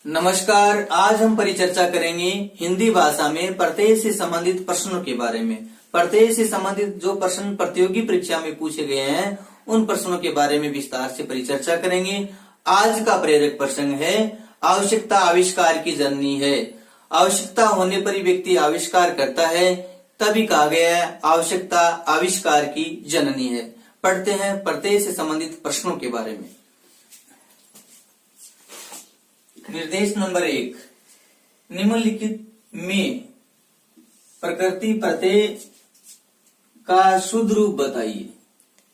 नमस्कार। आज हम परिचर्चा करेंगे हिंदी भाषा में प्रत्यय से संबंधित प्रश्नों के बारे में। प्रत्यय से संबंधित जो प्रश्न प्रतियोगी परीक्षा में पूछे गए हैं उन प्रश्नों के बारे में विस्तार से परिचर्चा करेंगे। आज का प्रेरक प्रसंग है आवश्यकता आविष्कार की जननी है। आवश्यकता होने पर ही व्यक्ति आविष्कार करता है, तभी कहा गया है आवश्यकता आविष्कार की जननी है। पढ़ते हैं प्रत्यय से संबंधित प्रश्नों के बारे में। निर्देश नंबर 1, निम्नलिखित में प्रकृति प्रत्यय का शुद्ध रूप बताइए।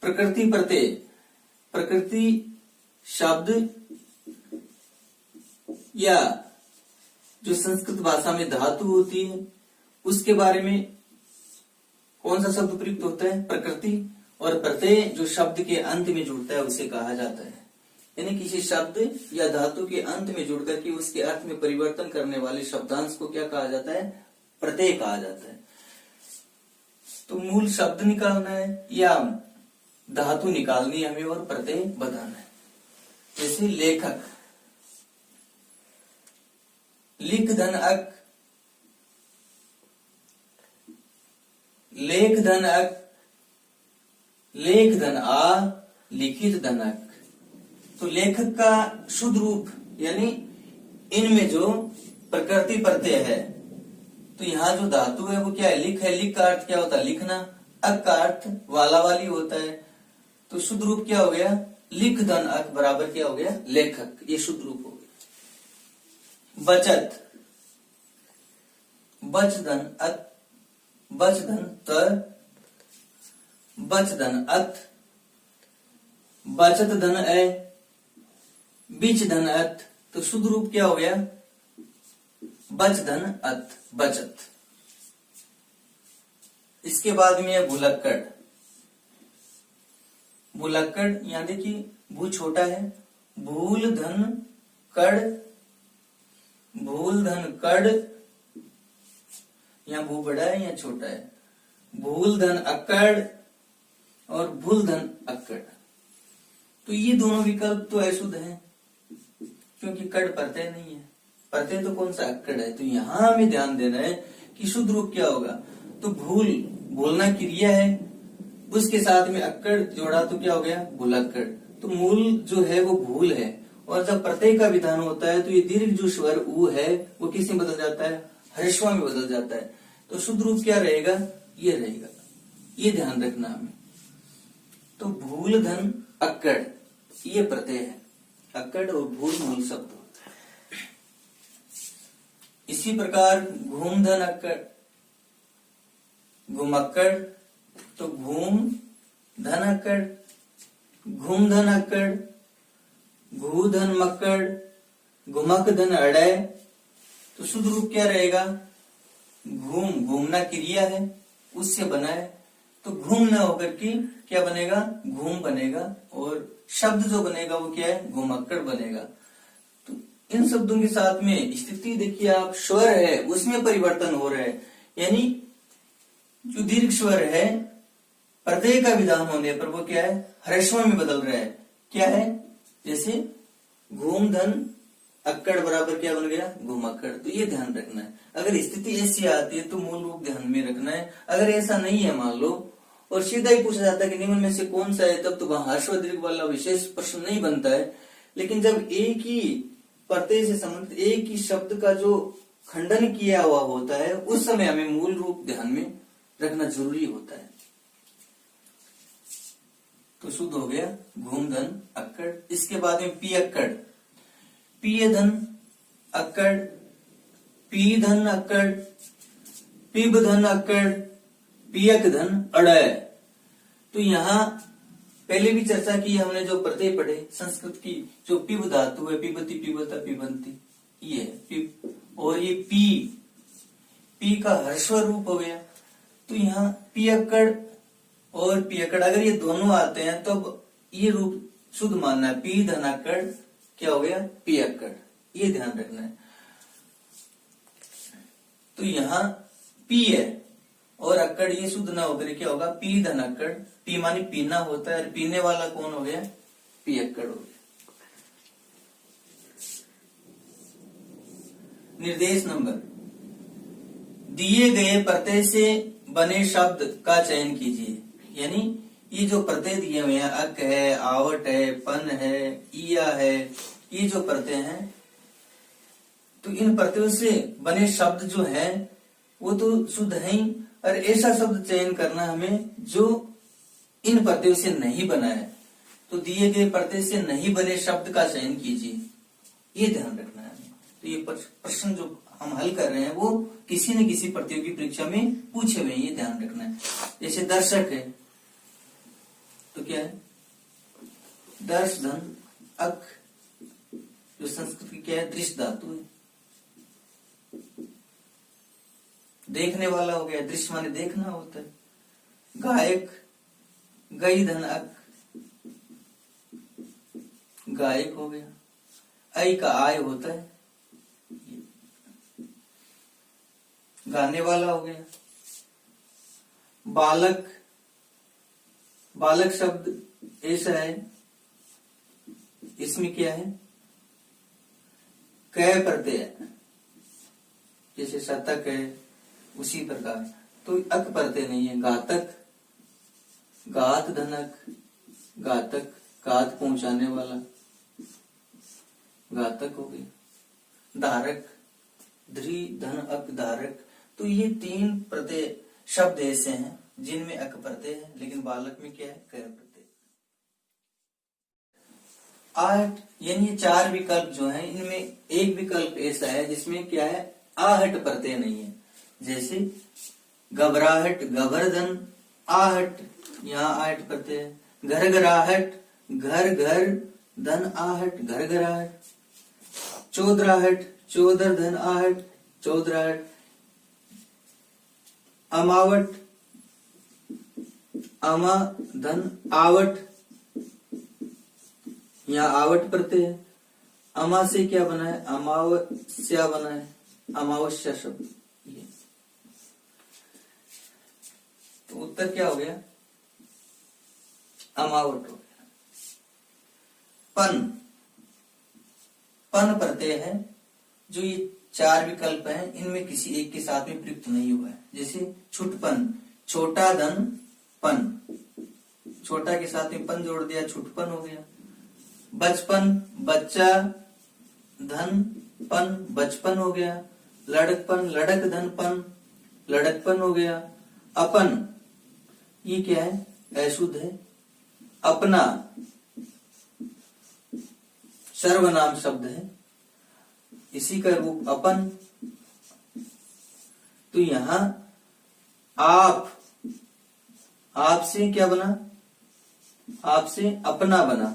प्रकृति प्रत्यय, प्रकृति शब्द या जो संस्कृत भाषा में धातु होती है उसके बारे में कौन सा शब्द प्रयुक्त होता है? प्रकृति। और प्रत्यय जो शब्द के अंत में जुड़ता है उसे कहा जाता है। यानी किसी शब्द या धातु के अंत में जुड़कर के उसके अर्थ में परिवर्तन करने वाले शब्दांश को क्या कहा जाता है? प्रत्यय कहा जाता है। तो मूल शब्द निकालना है या धातु निकालनी है हमें और प्रत्यय बताना है। जैसे लेखक, लिख धन अक, लेख धन अक, लेख धन आ, लिखित धनक। तो लेखक का शुद्ध रूप यानी इनमें जो प्रकृति प्रत्यय है, तो यहाँ जो धातु है वो क्या है? लिख है। लिख का अर्थ क्या होता है? लिखना। अक का अर्थ वाला वाली होता है। तो शुद्ध रूप क्या हो गया? लिख धन अक बराबर क्या हो गया? लेखक। ये शुद्ध रूप हो गया। बचत, बच धन अत, बच धन त, बच धन अत, बचत धन ए, बीच धन अत। तो शुद्ध रूप क्या हो गया? बच धन अत, बचत। इसके बाद में है भुलक्कड़। भुलक्कड़ यहां देखिए भू छोटा है, भूल धन कड़, भूल धन कड़। यहां भू बड़ा है या छोटा है? भूल धन अक्कड़ और भूल धन अक्कड़। तो ये दोनों विकल्प तो अशुद्ध हैं क्योंकि कड़ प्रत्यय नहीं है। प्रत्यय तो कौन सा? अक्कड़ है। तो यहां हमें ध्यान देना है कि शुद्ध रूप क्या होगा। तो भूल, भूलना क्रिया है, उसके साथ में अक्कड़ जोड़ा तो क्या हो गया? भुलक्कड़। तो मूल जो है वो भूल है। और जब प्रत्यय का विधान होता है तो ये दीर्घ जो स्वर ऊ है वो किस में बदल जाता है? ह्रस्व में बदल जाता है। तो शुद्ध रूप क्या रहेगा? ये रहेगा। ये ध्यान रखना हमें। तो भूल धन अक्कड़ ये प्रत्यय है। अक्कड़ और भूल मूल शब्द होता है। इसी प्रकार घूम धन अक्कड़, घुमक्कड़। तो घूम धन अक्कड़, घूम धन अक्कड़, घू धन मक्कड़, घुमक धन अड़य। तो शुद्ध रूप क्या रहेगा? घूम, घूमना क्रिया है, उससे बना है। तो घूम न होकर के क्या बनेगा? घूम बनेगा। और शब्द जो बनेगा वो क्या है? घुमक्कड़ बनेगा। तो इन शब्दों के साथ में स्थिति देखिए आप, स्वर है उसमें परिवर्तन हो रहा है। यानी जो दीर्घ स्वर है प्रत्यय का विधान होने पर वो क्या है? ह्रस्व में बदल रहा है। क्या है? जैसे घूम धन अक्कड़ बराबर क्या बन गया? घुमक्कड़। तो ये ध्यान रखना है। अगर स्थिति ऐसी आती है तो मूल रूप ध्यान में रखना है। अगर ऐसा नहीं है मान लो और सीधा ही पूछा जाता है कि निम्न में से कौन सा है, तब तो वहां ह्रस्व दीर्घ वाला विशेष प्रश्न नहीं बनता है। लेकिन जब एक ही प्रत्यय से संबंधित एक ही शब्द का जो खंडन किया हुआ होता है उस समय हमें मूल रूप ध्यान में रखना जरूरी होता है। तो शुद्ध हो गया घूम धन अक्कड़। इसके बाद में पी अक्कड़, पी धन अक्कड़, पी धन अक्कड़, पिब धन अक्कड़, पियक धन अड़य। तो यहाँ पहले भी चर्चा की हमने, जो प्रत्यय पढ़े संस्कृत की, जो पिब धातु है, पिबती, पिबता, पिबंती, ये पिब। और ये पी का ह्रस्व रूप हो गया। तो यहाँ पियक्कड़ और पियक्कड़ अगर ये दोनों आते हैं तो ये रूप शुद्ध मानना है। पी धनाक्कड़ क्या हो गया? पियक्कड़। ये ध्यान रखना है। तो यहाँ पी है और अक्कड़ ये शुद्ध ना होकर क्या होगा? पी धन अक्कड़। पी मानी पीना होता है, पीने वाला कौन हो गया? पियक्कड़ हो गया। निर्देश नंबर, दिए गए प्रत्यय से बने शब्द का चयन कीजिए। यानी ये जो प्रत्यय दिए हुए हैं, अक है, आवट है, पन है, इया है, ये जो प्रत्यय हैं, तो इन प्रत्ययों से बने शब्द जो है वो तो शुद्ध है ही, और ऐसा शब्द चयन करना हमें जो इन प्रत्ययों से नहीं बना है। तो दिए गए प्रत्यय से नहीं बने शब्द का चयन कीजिए, ये ध्यान रखना है। तो ये प्रश्न जो हम हल कर रहे हैं वो किसी न किसी प्रतियोगी परीक्षा में पूछे हुए, ये ध्यान रखना है। जैसे दर्शक है तो क्या है, दर्श धन अक, जो संस्कृत की क्या है, दृश्य धातु है। देखने वाला हो गया, दृश्य माने देखना होता है। गायक, गई धन अक, गायक हो गया। ऐ का आय होता है, गाने वाला हो गया। बालक, बालक शब्द ऐसा है, इसमें क्या है, कै प्रत्यय, जैसे शतक है उसी प्रकार, तो अक प्रत्यय नहीं है। घातक, गात धनक, घातक, घात पहुंचाने वाला, घातक हो गया। धारक, ध्री धन अक धारक, तो ये तीन प्रत्यय शब्द ऐसे हैं जिनमें अक प्रत्यय है, लेकिन बालक में क्या है, कै प्रत्यय। 8 यानी ये 4 विकल्प जो हैं, इनमें एक विकल्प ऐसा है जिसमें क्या है, आहट प्रत्यय नहीं है। जैसे घबराहट, घबरधन आहट, यहाँ आहट प्रत्यय है। घर घराहट, घर घर धन आहट, घर घराहट। चौधराहट, चौधर धन आहट, चौधराहट। अमावट, अमा धन आवट, यहाँ आवट प्रत्यय है। अमा से क्या बना है, अमावस्या बना है, अमावस्या शब्द। ये तो उत्तर क्या हो गया, अमावट हो गया। पन, पन प्रत्यय है, जो ये 4 विकल्प हैं इनमें किसी एक के साथ में प्रयुक्त नहीं हुआ है। जैसे छुटपन, छोटा धन पन, छोटा के साथ में पन जोड़ दिया, छुटपन हो गया। बचपन, बच्चा धन पन, बचपन हो गया। लड़कपन, लड़क धन पन, लड़कपन हो गया। अपन, ये क्या है, अशुद्ध है। अपना सर्वनाम शब्द है, इसी का रूप अपन। तो यहां आप, आपसे क्या बना, आपसे अपना बना,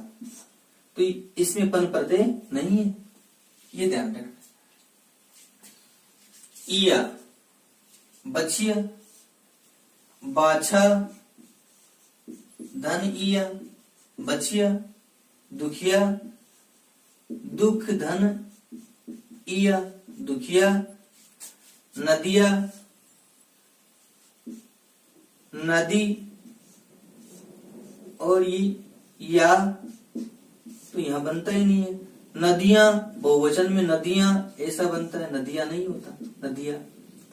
तो इसमें पन प्रत्यय नहीं है, ये ध्यान रखना। इया, बछिया, बाछा धन इया, बछिया। दुखिया, दुख धन इया, दुखिया। नदिया, नदी, और ये या तो यहां बनता ही नहीं है। नदियां, बहुवचन में नदियां ऐसा बनता है, नदियां नहीं होता, नदिया,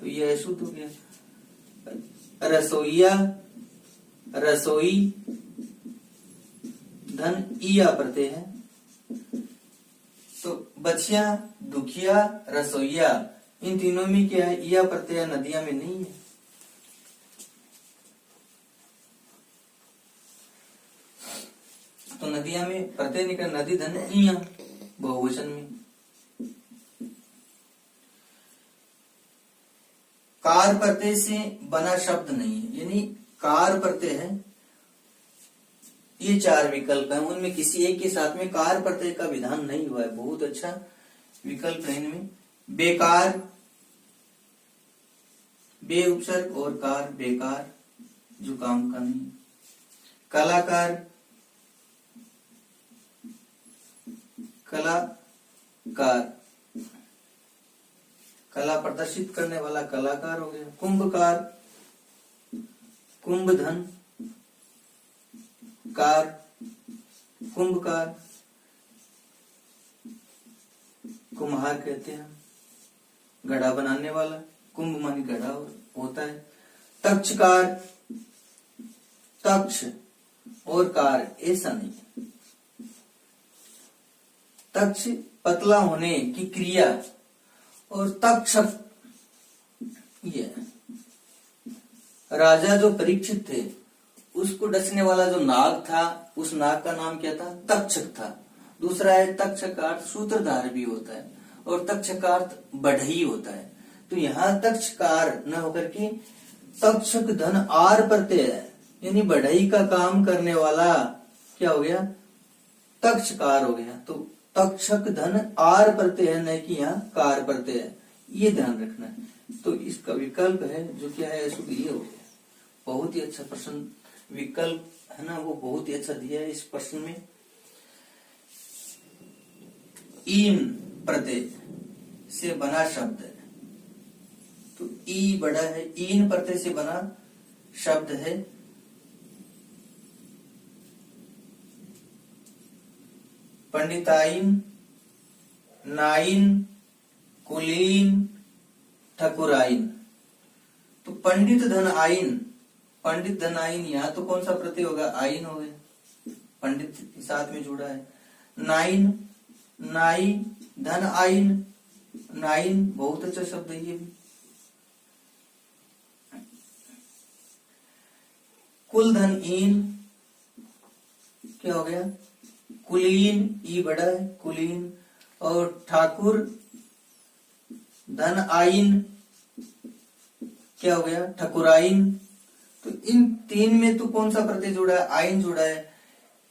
तो ये अशुद्ध हो गया। रसोईया, रसोई धन इया प्रत्यय है। तो बचिया, दुखिया, रसोईया, इन तीनों में क्या है, इया प्रत्यय, नदिया में नहीं है। तो नदिया में प्रत्यय निकल, नदी धन इया बहुवचन में। कार प्रत्यय से बना शब्द नहीं है, यानी कार प्रत्यय है, ये 4 विकल्प हैं, उनमें किसी एक के साथ में कार प्रत्यय का विधान नहीं हुआ है। बहुत अच्छा विकल्प है इनमें। बेकार, बे उपसर्ग और कार, बेकार, जो काम का नहीं। कलाकार, कलाकार, कला प्रदर्शित करने वाला कलाकार हो गया। कुंभकार, कुंभ धन कार, कुंभकार, कुम्हार कहते हैं। घड़ा बनाने वाला, कुंभ मानी घड़ा होता है। तक्षकार, तक्ष और कार ऐसा नहीं। तक्ष पतला होने की क्रिया और तक्षक ये राजा जो परीक्षित थे उसको डसने वाला जो नाग था, उस नाग का नाम क्या था? तक्षक था। दूसरा है तक्षकार्थ सूत्रधार भी होता है और तक्षकार्थ बढ़ई होता है। तो यहाँ तक्षकार न होकर के तक्षक धन आर प्रत्यय है, यानी बढ़ई का काम करने वाला क्या हो गया? तक्षकार हो गया। तो तक्षक धन आर प्रत्यय है, न कि यहाँ कार प्रत्यय है, ये ध्यान रखना है। तो इसका विकल्प है जो क्या है, अशुद्ध ये हो गया। बहुत ही अच्छा प्रश्न विकल्प है ना, वो बहुत ही अच्छा दिया है इस प्रश्न में। ईन प्रत्यय से बना शब्द है, तो ई बड़ा है, ईन प्रत्यय से बना शब्द है पंडिताइन, नाइन, कुलीन, ठकुराइन। तो पंडित धन आइन, पंडित धन आइन, यहाँ तो कौन सा प्रत्यय होगा? आइन हो गया, पंडित के साथ में जुड़ा है। नाइन, नाई धन आइन, नाइन बहुत अच्छा शब्द है ये भी। कुल धन ईन क्या हो गया? कुलीन, ई बड़ा है, कुलीन। और ठाकुर धन आइन क्या हो गया? ठकुराइन। तो इन तीन में तो कौन सा प्रत्यय जुड़ा है? आइन जुड़ा है।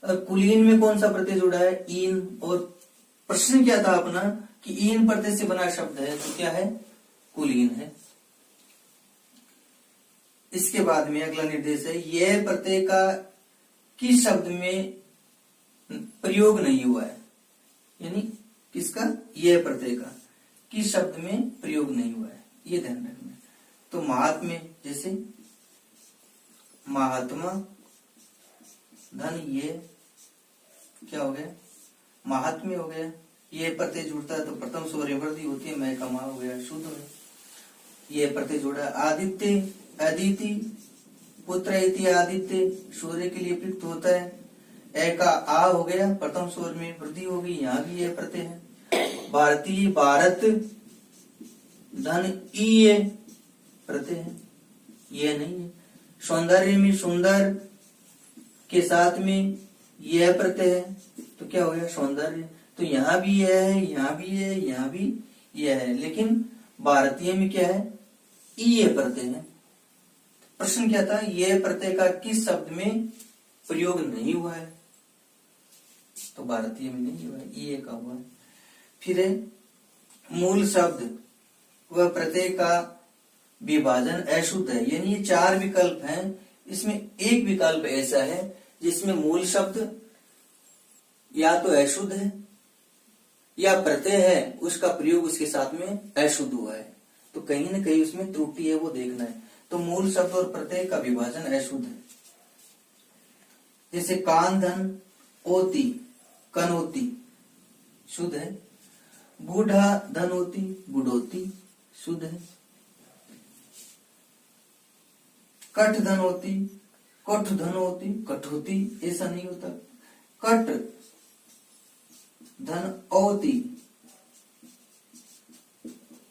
और कुलीन में कौन सा प्रत्यय जुड़ा है? ईन। और प्रश्न क्या था अपना कि ईन प्रत्यय से बना शब्द है, तो क्या है? कुलीन है। इसके बाद में अगला निर्देश है, यह प्रत्यय का किस शब्द में प्रयोग नहीं हुआ है, यानी किसका? यह प्रत्यय का किस शब्द में प्रयोग नहीं हुआ है, ये ध्यान रखना है। तो महात्म्य, जैसे महात्मा धन ये क्या हो गया? महात्म्य हो गया। ये प्रत्यय जुड़ता है तो प्रथम स्वर वृद्धि होती है, मैं कमा हो गया, शुद्ध है। ये प्रत्यय जुड़ा है। आदित्य, अदिति, पुत्र इति आदित्य सूर्य के लिए प्रयुक्त होता है। ए का आ हो गया, प्रथम स्वर में वृद्धि होगी, यहाँ भी यह प्रत्यय है। भारतीय, भारत धन ई प्रत्यय है, ये नहीं है। सौंदर्य में सुंदर के साथ में यह प्रत्यय है, तो क्या हो गया? सौंदर्य। तो यहाँ भी यह है, यहाँ भी है, यहाँ भी यह है, लेकिन भारतीय में क्या है? ई प्रत्यय है। प्रश्न क्या था? यह प्रत्यय का किस शब्द में प्रयोग नहीं हुआ है, तो भारतीय में नहीं हुआ है, ई का हुआ है। फिर है मूल शब्द वह प्रत्यय का विभाजन अशुद्ध है, यानी ये चार विकल्प हैं, इसमें एक विकल्प ऐसा है जिसमें मूल शब्द या तो अशुद्ध है या प्रत्यय है, उसका प्रयोग उसके साथ में अशुद्ध हुआ है, तो कहीं ना कहीं उसमें त्रुटि है, वो देखना है। तो मूल शब्द और प्रत्यय का विभाजन अशुद्ध है। जैसे कान धन ओती, कनोती शुद्ध है। बूढ़ा धनोती, बुढ़ोती शुद्ध है। कठ धनोती, कठ धनोती, कठोती ऐसा नहीं होता। कट धन ओती,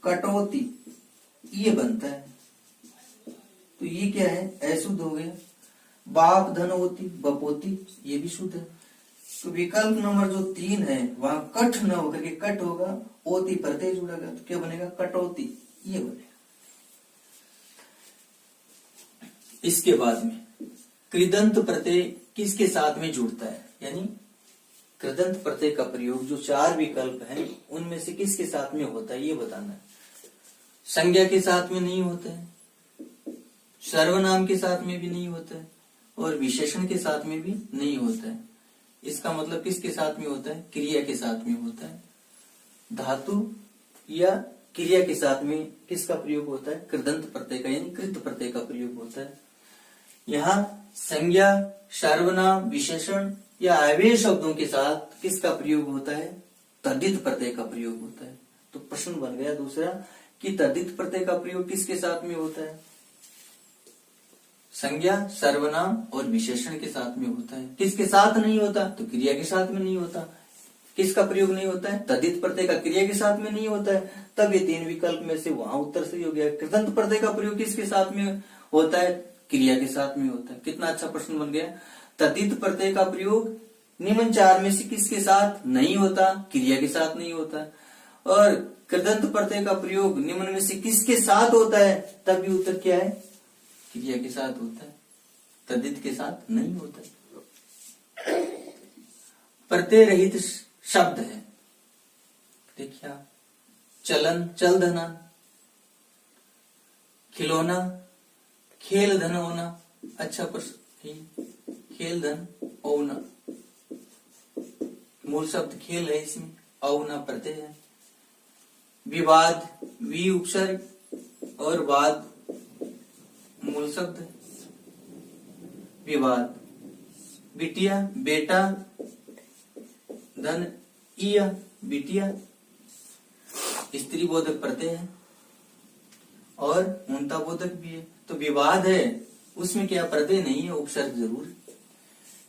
कटौती ये बनता है, तो ये क्या है? अशुद्ध हो गया। बाप धन होती, बपोती ये भी शुद्ध है। तो विकल्प नंबर जो 3 है वहां कठ न होकर के कट होगा, ओती प्रत्यय जुड़ेगा, तो क्या बनेगा? कटौती ये बनेगा। इसके बाद में कृदंत प्रत्यय किसके साथ में जुड़ता है, यानी कृदंत प्रत्यय का प्रयोग जो 4 विकल्प हैं उनमें से किसके साथ में होता है, ये बताना है। संज्ञा के साथ में नहीं होता है, सर्वनाम के साथ में भी नहीं होता है, और विशेषण के साथ में भी नहीं होता है। इसका मतलब किसके साथ में होता है? क्रिया के साथ में होता है। धातु या क्रिया के साथ में किसका प्रयोग होता है? कृदंत प्रत्यय का, यानी कृत प्रत्यय का प्रयोग होता है। यहाँ संज्ञा, सर्वनाम, विशेषण या अव्यय शब्दों के साथ किसका प्रयोग होता है? तद्धित प्रत्यय का प्रयोग होता है। तो प्रश्न बन गया दूसरा कि तद्धित प्रत्यय का प्रयोग किसके साथ में होता है? संज्ञा, सर्वनाम और विशेषण के साथ में होता है। किसके साथ नहीं होता? तो क्रिया के साथ में नहीं होता। किसका प्रयोग नहीं होता है? तद्धित प्रत्यय का क्रिया के साथ में नहीं होता है। तब ये तीन विकल्प में से वहां उत्तर सही हो गया। कृदंत प्रत्यय का प्रयोग किसके साथ में होता है? क्रिया के साथ में होता है। कितना अच्छा प्रश्न बन गया। तद्धित प्रत्यय का प्रयोग निम्न चार में से किसके साथ नहीं होता? क्रिया के साथ नहीं होता। और कृदंत प्रत्यय का प्रयोग निम्न में से किसके साथ होता है? तब भी उत्तर क्या है? क्रिया के साथ होता है, तद्धित के साथ नहीं होता है। प्रत्यय रहित शब्द है। देखिए, चलन, चल धना, खिलौना, खेल धन होना। अच्छा प्रश्न, खेल धन औना, मूल शब्द खेल है, इसमें औना प्रत्यय है। विवाद, वी उपसर्ग और वाद मूल शब्द है। विवाद। बिटिया, बेटा, धन इया, बिटिया, स्त्री बोधक प्रत्यय है और मुंता बोधक भी है। तो विवाद है, उसमें क्या प्रत्यय नहीं है, उपसर्ग जरूर है।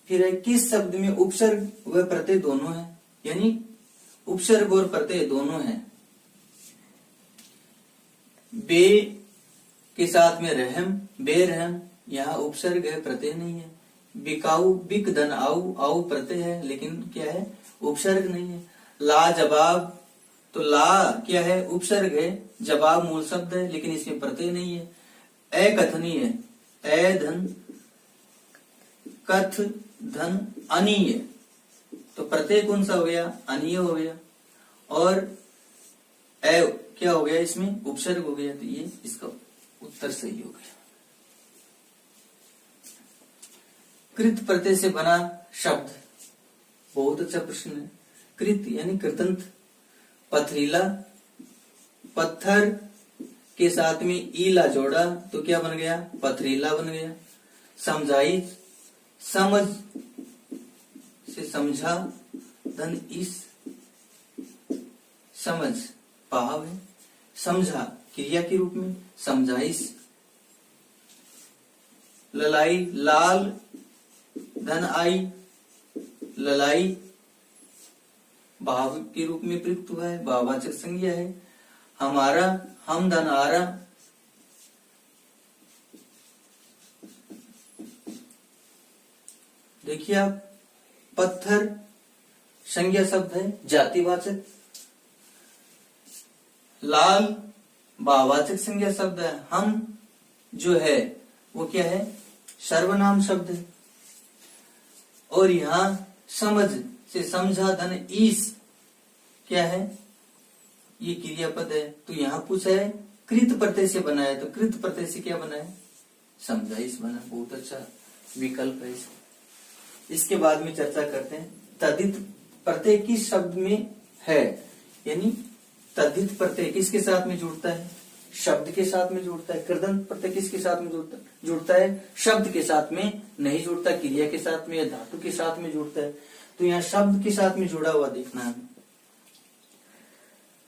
फिर है, किस शब्द में उपसर्ग व प्रत्यय दोनों है? यानी उपसर्ग और प्रत्यय दोनों है। बे के साथ में रहम, बेरहम, यहाँ उपसर्ग है, प्रत्यय नहीं है। बिकाऊ, बिक धन आऊ, आऊ प्रत्यय है लेकिन क्या है, उपसर्ग नहीं है। ला जवाब, तो ला क्या है, उपसर्ग है, जवाब मूल शब्द है लेकिन इसमें प्रत्यय नहीं है। अकथनीय है, ए धन कथ धन अनीय, तो प्रत्यय कौन सा हो गया, अनीय हो गया। और ए क्या हो गया, इसमें उपसर्ग हो गया, तो ये इसका उत्तर सही हो गया। कृत प्रत्यय से बना शब्द, बहुत अच्छा प्रश्न है। कृत यानी कृतंत। पथरीला, पत्थर के साथ में ईला जोड़ा तो क्या बन गया, पथरीला बन गया। समझाई, समझ से समझा, धन इस, समझ भाव है। समझा क्रिया के रूप में, समझाइस। ललाई, लाल धन आई, ललाई भाव के रूप में प्रयुक्त हुआ है, भाववाचक संज्ञा है। हमारा, हम धन आरा, देखिए आप, पत्थर संज्ञा शब्द है, जातिवाचक। लाल भाववाचक संज्ञा शब्द है। हम जो है वो क्या है, सर्वनाम शब्द है। और यहां समझ से समझा धन ईस क्या है, ये क्रियापद है। तो यहां पूछा है कृत प्रत्यय से बना है, तो कृत प्रत्यय से क्या बना है, समझाइस बना। बहुत अच्छा विकल्प है इसका। इसके बाद में चर्चा करते हैं तद्धित प्रत्यय किस शब्द में है, यानी तद्धित प्रत्यय किसके साथ में जुड़ता है, शब्द के साथ में जुड़ता है। कृदंत प्रत्यय किसके साथ में जुड़ता है, शब्द के साथ में नहीं जुड़ता, क्रिया के साथ में या धातु के साथ में जुड़ता है। तो यहाँ शब्द के साथ में जुड़ा हुआ देखना है।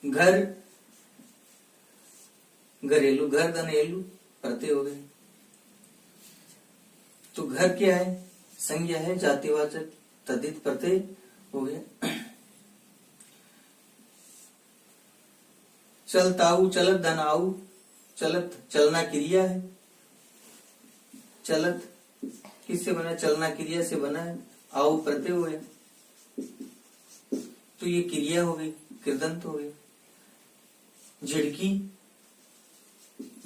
घर, घरेलू, घर धनेलू प्रत्यय हो गए। तो घर क्या है, संज्ञा है, जातिवाचक, तद्धित प्रत्यय हो गया। चलताऊ, चलत धन आऊ, चलत चलना क्रिया है। चलत किससे बना है, चलना क्रिया से बना है, आऊ प्रत्यय हो गया, तो ये क्रिया हो गई, कृदंत हो गया। झिड़की,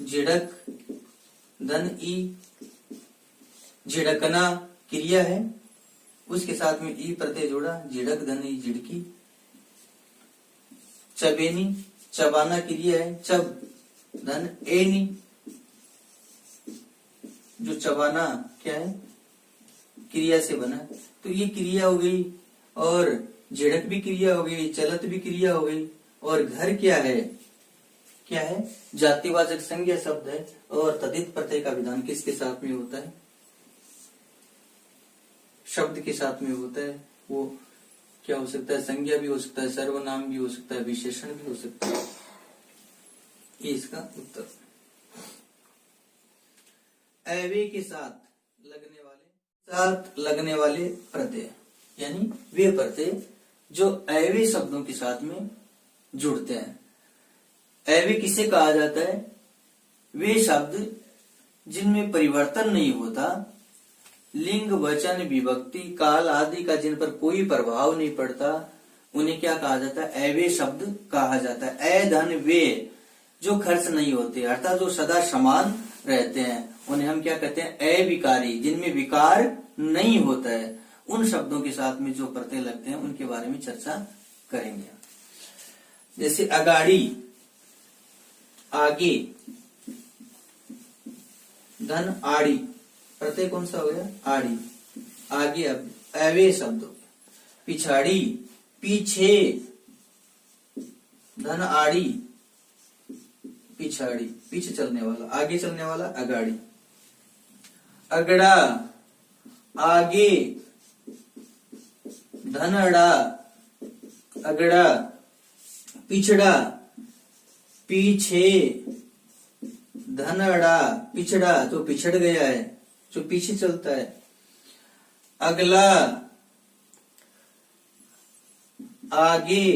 झिड़क धन ई, झिड़कना क्रिया है, उसके साथ में ई प्रत्यय जोड़ा, झिड़क धन ई, झिड़की। चबेनी, चबाना क्रिया है, चब धन एनी, जो चबाना क्या है, क्रिया से बना, तो ये क्रिया हो गई। और झिड़क भी क्रिया हो गई, चलत भी क्रिया हो गई। और घर क्या है, क्या है, जातिवाचक संज्ञा शब्द है। और तद्धित प्रत्यय का विधान किसके साथ में होता है, शब्द के साथ में होता है। वो क्या हो सकता है, संज्ञा भी हो सकता है, सर्वनाम भी हो सकता है, विशेषण भी हो सकता है। ये इसका उत्तर। एवे के साथ लगने वाले प्रत्यय, यानी वे प्रत्यय जो एवे शब्दों के साथ में जुड़ते हैं। एवे किसे कहा जाता है? वे शब्द जिनमें परिवर्तन नहीं होता, लिंग वचन विभक्ति काल आदि का जिन पर कोई प्रभाव नहीं पड़ता, उन्हें क्या कहा जाता है? एवे शब्द कहा जाता है। ए धन वे जो खर्च नहीं होते, अर्थात जो सदा समान रहते हैं, उन्हें हम क्या कहते हैं? अविकारी, जिनमें विकार नहीं होता है। उन शब्दों के साथ में जो प्रत्यय लगते हैं उनके बारे में चर्चा करेंगे। जैसे अगाड़ी, आगे, धन आड़ी, प्रत्यय कौन सा हो गया? आड़ी। आगे अवे शब्द। पिछाड़ी, पीछे, धन आड़ी, पिछाड़ी, पीछे चलने वाला, आगे चलने वाला अगाड़ी। अगड़ा, आगे, धन अड़ा, अगड़ा। पिछड़ा, पीछे, धन अड़ा, पिछड़ा तो पिछड़ गया है, जो पीछे चलता है। अगला, आगे,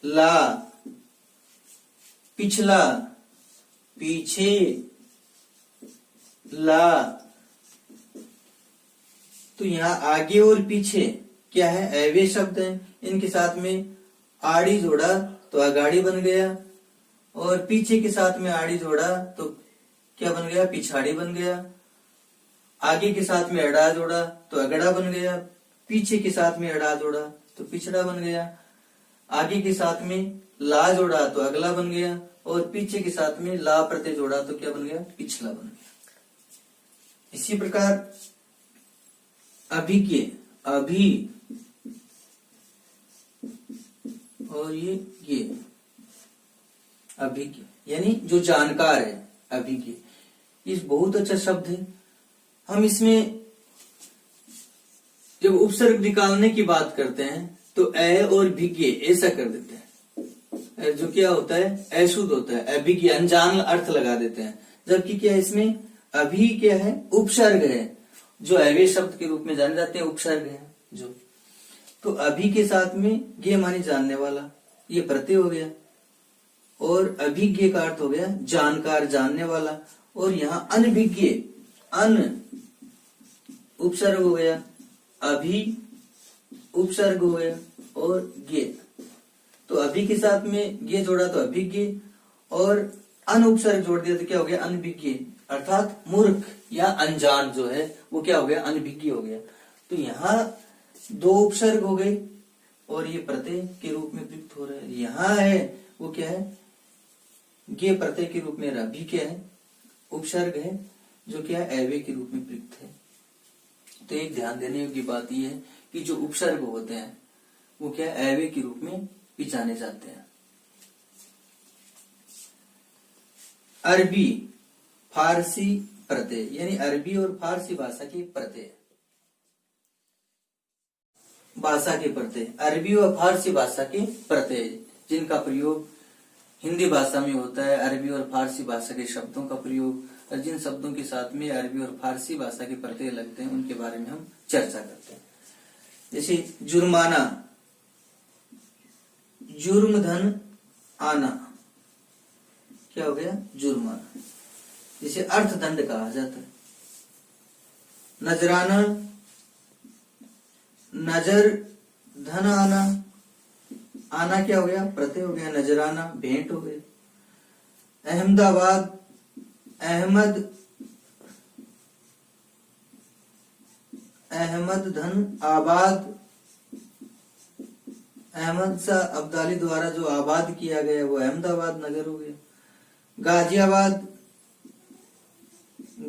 ला, पिछला, पीछे, ला। तो यहाँ आगे और पीछे क्या है? एवे शब्द है। इनके साथ में आड़ी जोड़ा तो अगाड़ी बन गया, और पीछे के साथ में आड़ी जोड़ा तो क्या बन गया? पिछाड़ी बन गया। आगे के साथ में अड़ा जोड़ा तो अगड़ा बन गया, पीछे के साथ में अड़ा जोड़ा तो पिछड़ा बन गया। आगे के साथ में ला जोड़ा तो अगला बन गया, और पीछे के साथ में ला प्रत्यय जोड़ा तो क्या बन गया? पिछला बन गया। इसी प्रकार अभी के, अभी, और ये अभी के, यानी जो जानकार है, अभी के। ये बहुत अच्छा शब्द है। हम इसमें जब उपसर्ग निकालने की बात करते हैं तो ए और भिज्ञ ऐसा कर देते हैं, जो क्या होता है? अशुद्ध होता है, अभिज्ञ, अनजान अर्थ लगा देते हैं। जबकि क्या है इसमें? अभी क्या है? उपसर्ग है, जो अवे शब्द के रूप में जाने जाते हैं, उपसर्ग है जो। तो अभी के साथ में गे माने जानने वाला, ये प्रत्यय हो गया, और अभिज्ञ का अर्थ हो गया जानकार, जानने वाला। और यहाँ अनभिज्ञ, अन उपसर्ग हो गया, अभी उपसर्ग हो गया, और गे। तो अभी के साथ में गे जोड़ा तो अभिज्ञ, और अन उपसर्ग जोड़ दिया तो क्या हो गया? अनभिज्ञ, अर्थात मूर्ख या अनजान जो है वो क्या हो गया? अनभिज्ञ हो गया। तो यहाँ दो उपसर्ग हो गए, और ये प्रत्यय के रूप में प्रयुक्त हो रहा है। यहाँ है वो क्या है? गे प्रत्यय के रूप में, अभी क्या है? उपसर्ग है, जो क्या है? एवे के रूप में प्रयुक्त है। तो एक ध्यान देने योग्य बात यह है कि जो उपसर्ग होते हैं वो क्या है? एवे के रूप में पहचाने जाते हैं। अरबी, फारसी प्रत्यय, यानी अरबी और फारसी भाषा के प्रत्यय, अरबी और फारसी भाषा के प्रत्यय जिनका प्रयोग हिंदी भाषा में होता है, अरबी और फारसी भाषा के शब्दों का प्रयोग, और जिन शब्दों के साथ में अरबी और फारसी भाषा के प्रत्यय लगते हैं उनके बारे में हम चर्चा करते हैं। जैसे जुर्माना, जुर्म धन आना, क्या हो गया? जुर्माना, जिसे अर्थदंड कहा जाता है। नजराना, नजर धन आना, आना क्या हो गया? प्रत्यय हो गया, नजराना भेंट हो गया। अहमदाबाद, अहमद, अहमद धन आबाद, अहमद शाह अब्दाली द्वारा जो आबाद किया गया वो अहमदाबाद नगर हो गया। गाजियाबाद,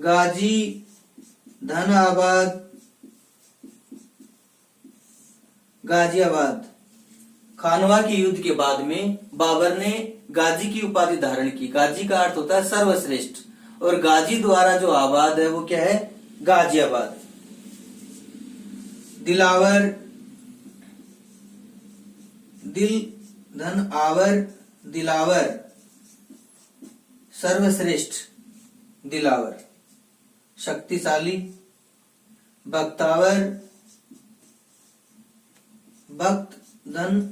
गाजी धन आबाद, गाजियाबाद। खानवा के युद्ध के बाद में बाबर ने गाजी की उपाधि धारण की। गाजी का अर्थ होता है सर्वश्रेष्ठ, और गाजी द्वारा जो आबाद है वो क्या है? गाजियाबाद। दिलावर, दिल धन आवर, दिलावर, सर्वश्रेष्ठ, दिलावर, शक्तिशाली, बख्तावर, बख्त धन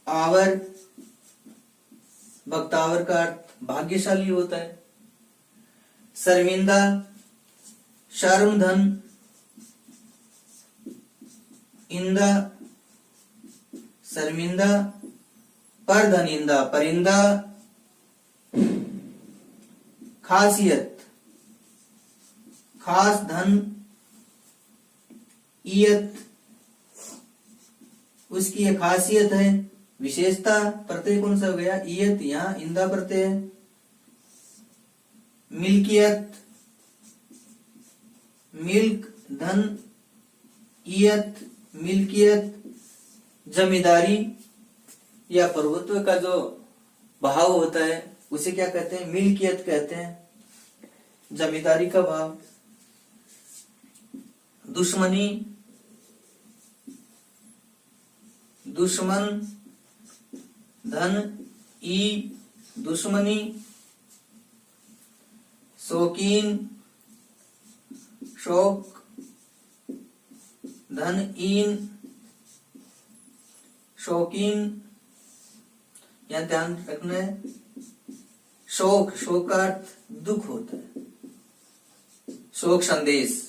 आवर, बख्तावर का अर्थ भाग्यशाली होता है। शर्मिंदा, शर्म धन इंदा, शर्मिंदा, पर धन इंदा, परिंदा, खासियत, खास धन ईयत, उसकी एक खासियत है, विशेषता, प्रत्यय कौन सा हो गया, ईयत, यहां इंदा प्रत्यय है। मिल्कियत, मिल्क धन ईयत, मिल्कियत, जमींदारी या प्रभुत्व का जो भाव होता है उसे क्या कहते हैं, मिल्कियत कहते हैं, जमींदारी का भाव। दुश्मनी, दुश्मन धन ई, दुश्मनी, शौकीन, शौक धन ईन, शौकीन, यहां ध्यान रखना है, शोक, शोक का अर्थ दुख होता है, शोक संदेश,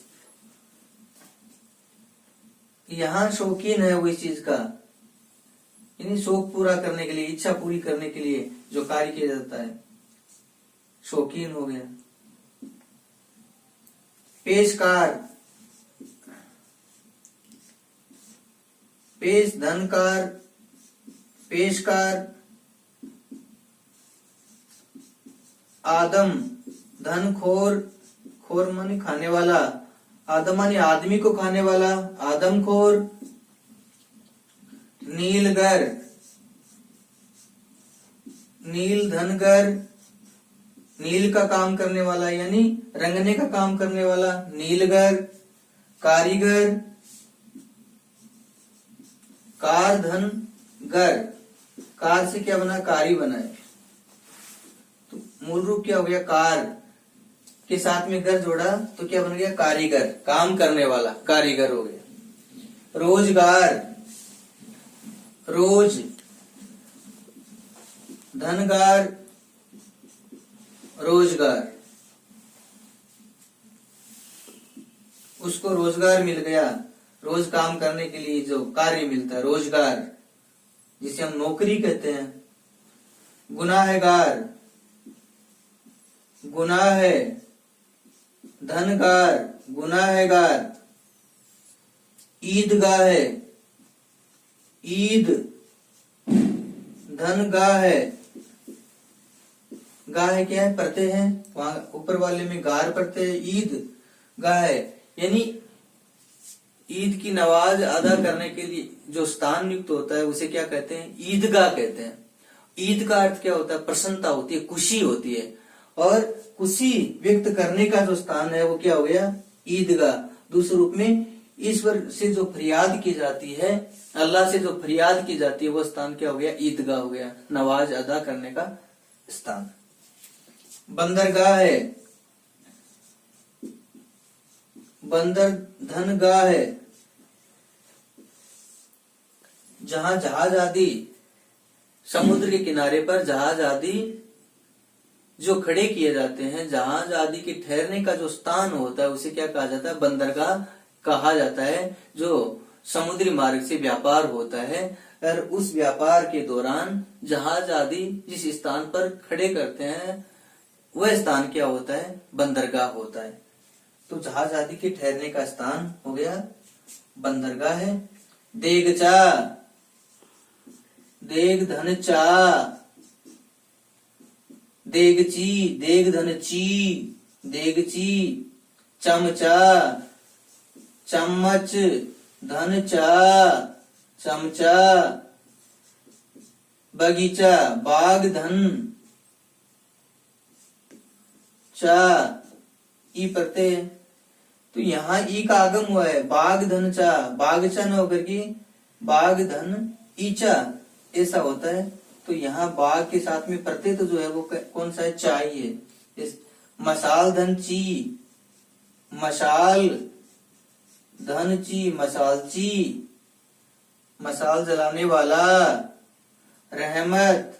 यहां शौकीन है वो इस चीज का, यानी शौक पूरा करने के लिए, इच्छा पूरी करने के लिए जो कार्य किया जाता है, शौकीन हो गया। पेशकार, पेश धनकार, पेशकार, आदम धन खोर, खोर माने खाने वाला, आदम माने आदमी को खाने वाला, आदमखोर। नीलगर, नील धनगर, नील का काम करने वाला यानी रंगने का काम करने वाला, नीलगर। कारीगर, कार धन गर, कार से क्या बना, कारी बना है, तो मूल रूप क्या हो गया, कार के साथ में गर जोड़ा तो क्या बन गया, कारीगर, काम करने वाला, कारीगर हो गया। रोजगार, रोज धनगार, रोजगार, उसको रोजगार मिल गया, रोज काम करने के लिए जो कार्य मिलता है, रोजगार, जिसे हम नौकरी कहते हैं। गुनाहगार, गुनाह है, धनगार, गुनाहगार। ईदगाह है, ईद धनगाह है, गाह क्या है, प्रत्यय है, वहां ऊपर वाले में गार प्रत्यय, ईद गाह है, यानी ईद की नमाज अदा करने के लिए जो स्थान नियुक्त होता है उसे क्या कहते हैं, ईदगाह कहते हैं। ईद का अर्थ क्या होता है, प्रसन्नता होती है, खुशी होती है, और खुशी व्यक्त करने का जो स्थान है वो क्या हो गया, ईदगाह। दूसरे रूप में ईश्वर से जो फरियाद की जाती है, अल्लाह से जो फरियाद की जाती है वो स्थान क्या हो गया, ईदगाह हो गया, नमाज अदा करने का स्थान। बंदरगाह है, बंदर धनगाह है, जहां जहाज आदि समुद्र के किनारे पर जहाज आदि जो खड़े किए जाते हैं, जहाज आदि के ठहरने का जो स्थान होता है उसे क्या कहा जाता है, बंदरगाह कहा जाता है। जो समुद्री मार्ग से व्यापार होता है और उस व्यापार के दौरान जहाज आदि जिस स्थान पर खड़े करते हैं वह स्थान क्या होता है, बंदरगाह होता है। तो जहाज आदि के ठहरने का स्थान हो गया बंदरगाह है। देगचा, देग धन चा, देगची, देग धन ची, देगची। चमचा, चम्मच धन चा, चमचा। बगीचा, बाग धन चा, ई प्रत्यय, तो यहाँ ई का आगम हुआ है, बाग धन चा, बागचा न होकर के बाग धन ईचा ऐसा होता है। तो यहाँ बा के साथ में प्रत्यय तो जो है वो कौन सा है, चा ही है। इस मसाल धन ची, मशाल धन ची, मसालची, मसाल जलाने वाला, रहमत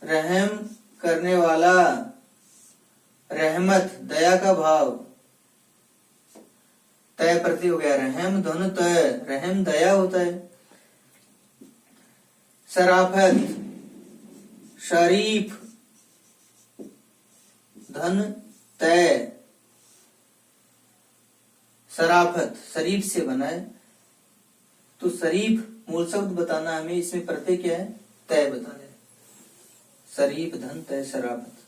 रहम करने वाला, रहमत दया का भाव, तय प्रति हो गया रहम धन तय, रहम दया होता है। शराफत शरीफ धन तय, शराफत शरीफ से बना है, तो शरीफ मूल शब्द बताना हमें, इसमें प्रत्यय क्या है, तय बताना है। शरीफ धन तय शराफत।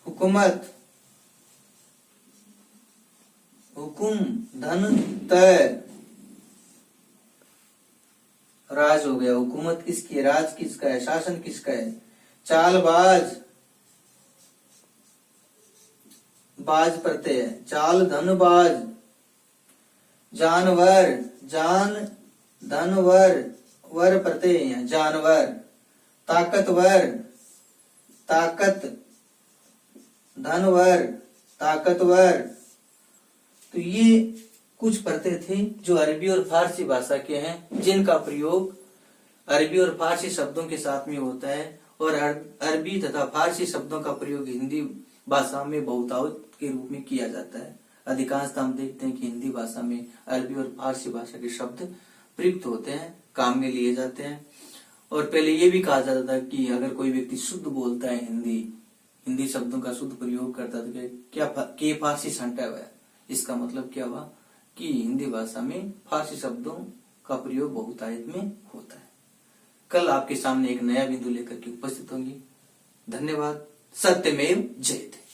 हुकूमत हुकुम धन तय, राज हो गया। हुकूमत किसकी है, राज किसका है, शासन किसका है। चालबाज, बाज प्रत्यय है, चाल धन बाज। जानवर, जान धन वर, वर प्रत्यय है, जानवर। ताकतवर, ताकत धनवर, ताकतवर। तो ये कुछ प्रत्यय थे जो अरबी और फारसी भाषा के हैं, जिनका प्रयोग अरबी और फारसी शब्दों के साथ में होता है, और अरबी तथा फारसी शब्दों का प्रयोग हिंदी भाषा में बहुतायत के रूप में किया जाता है। अधिकांशतः हम देखते हैं कि हिंदी भाषा में अरबी और फारसी भाषा के शब्द प्रयुक्त होते हैं, काम में लिए जाते हैं। और पहले ये भी कहा जाता था कि अगर कोई व्यक्ति शुद्ध बोलता है हिंदी शब्दों का शुद्ध प्रयोग करता था, क्या के फारसी संटा हुआ है, इसका मतलब क्या हुआ कि हिंदी भाषा में फारसी शब्दों का प्रयोग बहुतायत में होता है। कल आपके सामने एक नया बिंदु लेकर के उपस्थित होंगी। धन्यवाद। सत्यमेव जयते।